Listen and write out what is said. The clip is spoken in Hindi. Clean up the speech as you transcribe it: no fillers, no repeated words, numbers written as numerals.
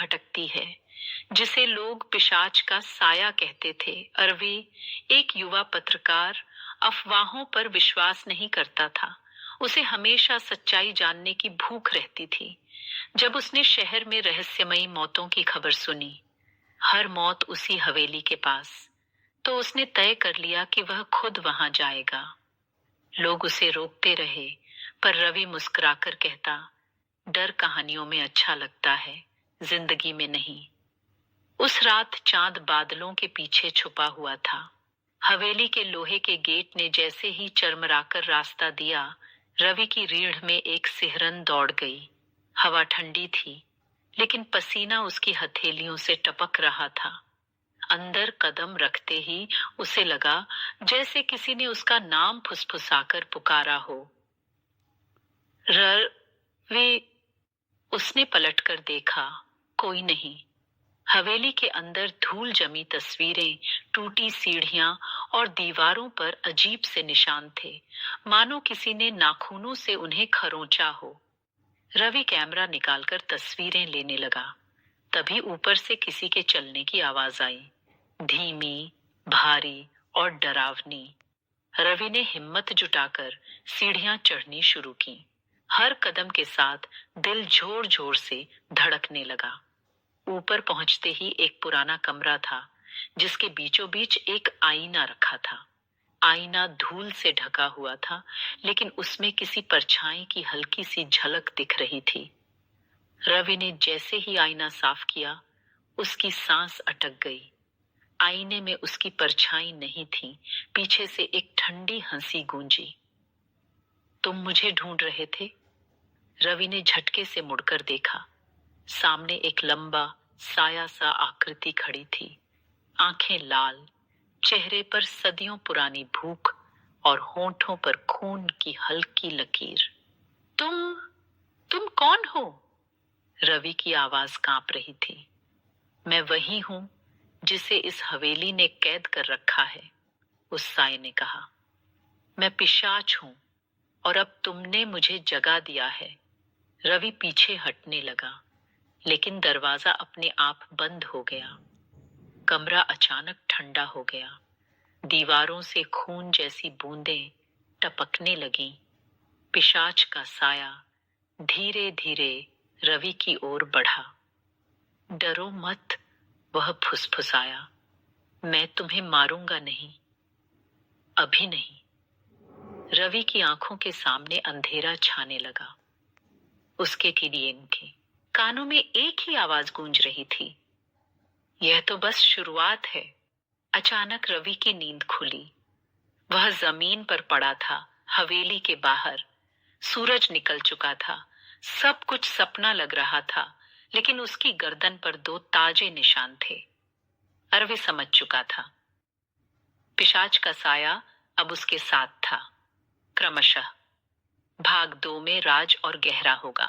भटकती है, जिसे लोग पिशाच का साया कहते थे। अरवी, एक युवा पत्रकार, अफवाहों पर विश्वास नहीं करता था। उसे हमेशा सच्चाई जानने की भूख रहती थी। जब उसने शहर में रहस्यमयी मौतों की खबर सुनी, हर मौत उसी हवेली के पास, तो उसने तय कर लिया कि वह खुद वहां जाएगा। लोग उसे रोकते रहे, पर रवि मुस्कुराकर कहता, डर कहानियों में अच्छा लगता है, जिंदगी में नहीं। उस रात चांद बादलों के पीछे छुपा हुआ था। हवेली के लोहे के गेट ने जैसे ही चरमराकर रास्ता दिया, रवि की रीढ़ में एक सिहरन दौड़ गई। हवा ठंडी थी, लेकिन पसीना उसकी हथेलियों से टपक रहा था। अंदर कदम रखते ही उसे लगा जैसे किसी ने उसका नाम फुसफुसाकर पुकारा हो। रवि। उसने पलटकर देखा, कोई नहीं। हवेली के अंदर धूल जमी तस्वीरें, टूटी सीढ़ियां और दीवारों पर अजीब से निशान थे, मानो किसी ने नाखूनों से उन्हें खरोंचा हो। रवि कैमरा निकालकर तस्वीरें लेने लगा। तभी ऊपर से किसी के चलने की आवाज आई, धीमी, भारी और डरावनी। रवि ने हिम्मत जुटाकर सीढ़ियां चढ़नी शुरू की। हर कदम के साथ दिल जोर जोर से धड़कने लगा। ऊपर पहुंचते ही एक पुराना कमरा था, जिसके बीचों बीच एक आईना रखा था। आईना धूल से ढका हुआ था, लेकिन उसमें किसी परछाई की हल्की सी झलक दिख रही थी। रवि ने जैसे ही आईना साफ किया, उसकी सांस अटक गई। आईने में उसकी परछाई नहीं थी, पीछे से एक ठंडी हंसी गूंजी। तुम मुझे ढूंढ रहे थे? रवि ने झटके से मुड़कर देखा। सामने एक लंबा साया सा आकृति खड़ी थी, आंखें लाल, चेहरे पर सदियों पुरानी भूख और होंठों पर खून की हल्की लकीर। तुम कौन हो? रवि की आवाज कांप रही थी। मैं वही हूं जिसे इस हवेली ने कैद कर रखा है, उस साये ने कहा। मैं पिशाच हूं और अब तुमने मुझे जगा दिया है। रवि पीछे हटने लगा, लेकिन दरवाजा अपने आप बंद हो गया। कमरा अचानक ठंडा हो गया। दीवारों से खून जैसी बूंदें टपकने लगीं। पिशाच का साया धीरे धीरे रवि की ओर बढ़ा। डरो मत, वह फुसफुसाया। मैं तुम्हें मारूंगा नहीं, अभी नहीं। रवि की आंखों के सामने अंधेरा छाने लगा। उसके टीडीएम के कानों में एक ही आवाज गूंज रही थी, यह तो बस शुरुआत है। अचानक रवि की नींद खुली। वह जमीन पर पड़ा था, हवेली के बाहर। सूरज निकल चुका था। सब कुछ सपना लग रहा था, लेकिन उसकी गर्दन पर दो ताजे निशान थे। अरवी समझ चुका था, पिशाच का साया अब उसके साथ था। क्रमशः भाग 2 में राज और गहरा होगा।